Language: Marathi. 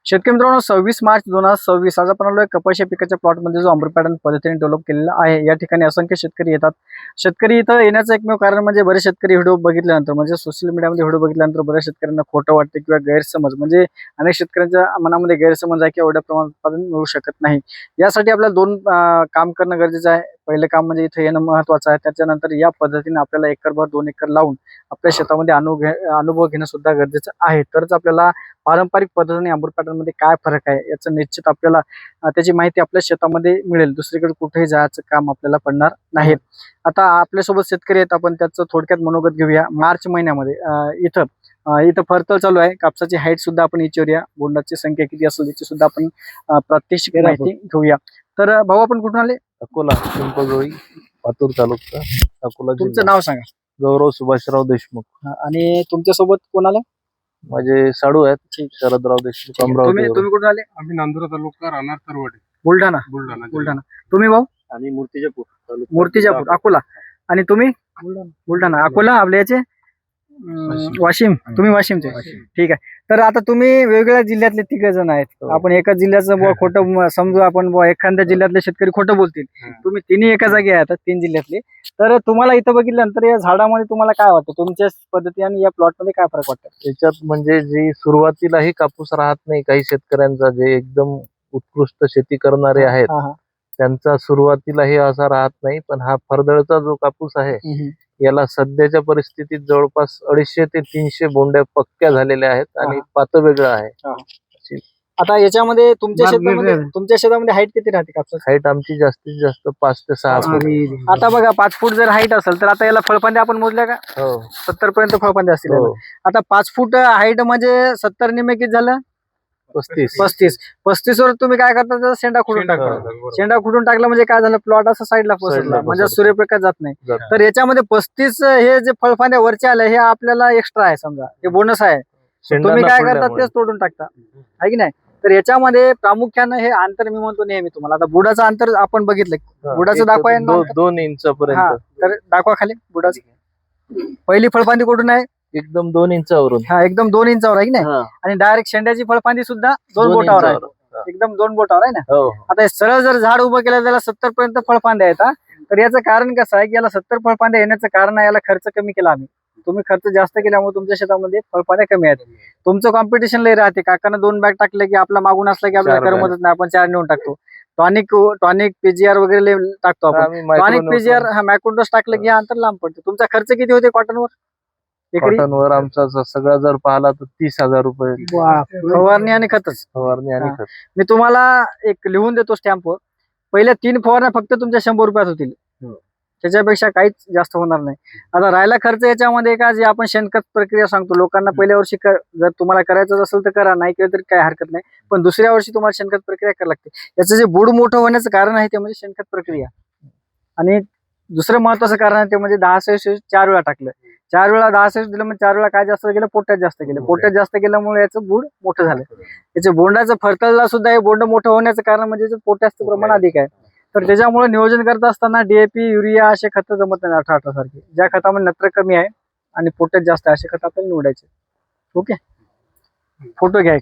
शेतकरी मित्रांनो 26 मार्च 2026 आज आपण आलोय कपाशी पिकाच्या प्लॉटमध्ये जो अमृत पॅटर्न पद्धतीने डेव्हलप केलेला आहे। या ठिकाणी असंख्य शेतकरी येतात। शेतकरी इथं येण्याचं एकमेव कारण म्हणजे बरेच शेतकरी व्हिडिओ बघितल्यानंतर म्हणजे सोशल मीडियामध्ये व्हिडिओ बघितल्यानंतर बऱ्याच शेतकऱ्यांना खोटं वाटतं किंवा गैरसमज म्हणजे अनेक शेतकऱ्यांच्या मनामध्ये गैरसमज आहे की एवढ्या प्रमाणात उत्पादन मिळू शकत नाही। यासाठी आपल्याला दोन काम करणं गरजेचं आहे। पहिले काम म्हणजे इथे येणं महत्त्वाचं आहे। त्याच्यानंतर या पद्धतीने आपल्याला एकरभर 2 एकर लावून आपल्या शेतामध्ये अनुभव घेणं सुद्धा गरजेचं आहे। तरच आपल्याला पारंपरिक पद्धतीने अमृत पॅटर्न मध्ये काय फरक आहे याचं निश्चित आपल्याला त्याची माहिती आपल्या शेतामध्ये मिळेल। दुसरीकडे कुठेही जायचं काम आपल्याला पडणार नाही। आता आपल्यासोबत शेतकरी आहेत, आपण त्याचं थोडक्यात मनोगत घेऊया। मार्च महिन्यामध्ये इथं फरतळ चालू आहे। कापसाची हाईट सुद्धा आपण विचारूया, बोंडाची संख्या किती असेल याची सुद्धा आपण प्रात्यक्षिक माहिती घेऊया। तर भाऊ आपण कुठून आले? अकोला पिंपळगोळी पातूर तालुका अकोला तुमचं जिल्हा. नाव सांगा। गौरव सुभाषराव देशमुख आणि तुमच्या सोबत कोण आलं? माझे साडू आहेत शरदराव देशमुख अमरावती. तुम्ही कुठून आले? आम्ही नांदुरा तालुका राहणार तरवडे बुलढाणा। बुलढाणा तुम्ही भाऊ? आणि मूर्तिजापूर मूर्तिजापूर अकोला। आणि तुम्ही? बुलढाणा अकोला आपल्या याचे वाशिम। तुम्ही वाशिमचे, ठीक आहे। तर आता तुम्ही वेगवेगळ्या जिल्ह्यातले 3 जण आहेत। आपण एकाच जिल्ह्याचं खोटं समजू, आपण एखाद्या जिल्ह्यातले शेतकरी खोटं बोलतील। तुम्ही तिन्ही एका जागी आहेत, 3 जिल्ह्यातले। तर तुम्हाला इथं बघितल्यानंतर या झाडामध्ये तुम्हाला काय वाटतं? तुमच्या पद्धती आणि या प्लॉट मध्ये काय फरक वाटतं? त्याच्यात म्हणजे जी सुरुवातीलाही कापूस राहत नाही, काही शेतकऱ्यांचा जे एकदम उत्कृष्ट शेती करणारे आहेत त्यांचा सुरुवातीलाही असा राहत नाही। पण हा फरदळचा जो कापूस आहे याला सध्याच्या परिस्थितीत जवळपास 250 ते 300 बोंड्या पक्क्या झालेल्या आहेत आणि पात वेगळं आहे। आता याच्यामध्ये तुमच्या शेतामध्ये हाईट किती राहते कापसाची? हाईट आमची जास्तीत जास्त 5 ते 6 फूट। आता बघा 5 फूट जर हाईट असेल तर आता याला फळफांद्या आपण मोजल्या का? 70 पर्यंत फळफांद्या असतील याला। आता 5 फूट हाईट म्हणजे 70 निम्मे किती झालं? 35 वर तुम्ही काय करता? त्याचा शेंडा खुडून टाकता। शेंडा खुडून टाकला म्हणजे काय झालं? प्लॉट असं साईडला पसरला म्हणजे सूर्यप्रकाश जात नाही। तर याच्यामध्ये 35 हे जे फळफांद्या वरचे आले हे आपल्याला एक्स्ट्रा आहे, समजा हे बोनस आहे। तुम्ही काय करता? तेच तोडून टाकता, आहे की नाही? तर याच्यामध्ये प्रामुख्याने हे अंतर मी म्हणतो नेहमी तुम्हाला। आता बुडाचं अंतर आपण बघितलं, बुडाचं दाखवा 2 इंचापर्यंत। तर दाखवा खाली बुडाचं। पहिली फळफांदी कुठून आहे? एकदम 2 इंचावरून। एकदम 2 इंचावर आहे की नाही? आणि डायरेक्ट शेंड्याची फळफांदी सुद्धा 2 बोटावर आहे, एकदम 2 बोटावर आहे ना। आता हे सरळ जर झाड उभं केलं त्याला 70 पर्यंत फळफांद्या येतात। तर याचं कारण कसं आहे की याला 70 फळफांद्या येण्याचं कारण आहे याला खर्च कमी केला आम्ही। तुम्ही खर्च जास्त केल्यामुळे तुमच्या शेतामध्ये फळफांद्या कमी आहेत। तुमचं कॉम्पिटिशन लय राहते। काकानं 2 बॅग टाकले की आपला मागून असला की आपल्याला करमतच नाही, आपण 4 नेऊन टाकतो। टॉनिक पीजीआर वगैरे टाकतो आपण। टॉनिक पीजीआर मॅक्रोडोस टाकलं की अंतर लांब पडते। तुमचा खर्च किती होते कॉटनवर? कॉटनवर आमचा सगळा जर पाहिला तर 30,000 रुपये फवारणी आणि खतच। मी तुम्हाला एक लिहून देतो स्टॅम्पवर, पहिल्या 3 फवारण्या फक्त तुमच्या 100 रुपयात होतील, त्याच्यापेक्षा काहीच जास्त होणार नाही। आता राहिला खर्च याच्यामध्ये का जे आपण शेणखत प्रक्रिया सांगतो लोकांना, पहिल्या वर्षी जर तुम्हाला करायचं असेल तर करा, नाही केलं तरी काही हरकत नाही। पण दुसऱ्या वर्षी तुम्हाला शेणखत प्रक्रिया करावी लागते। याचं जे बुड मोठं होण्याचं कारण आहे ते म्हणजे शेणखत प्रक्रिया। आणि दुसरं महत्वाचं कारण आहे ते म्हणजे 10 4 वेळा टाकलं। 4 वेळा 10 दिलं म्हणजे 4 वेळा काय जास्त गेलं? पोट्यात जास्त गेलं। पोट्यात जास्त गेल्यामुळे याचं बुड मोठं झालं। याच्या बोंडाचं फरतळला सुद्धा हे बोंड मोठं होण्याचं कारण म्हणजे पोटॅशचं प्रमाण अधिक आहे। तर त्याच्यामुळे नियोजन करत असताना DAP युरिया असे खत जमत नाही 18 सारखे। ज्या खतामध्ये नत्र कमी आहे आणि पोटॅश जास्त आहे असे खत आपल्याला निवडायचे। ओके, फोटो घ्या।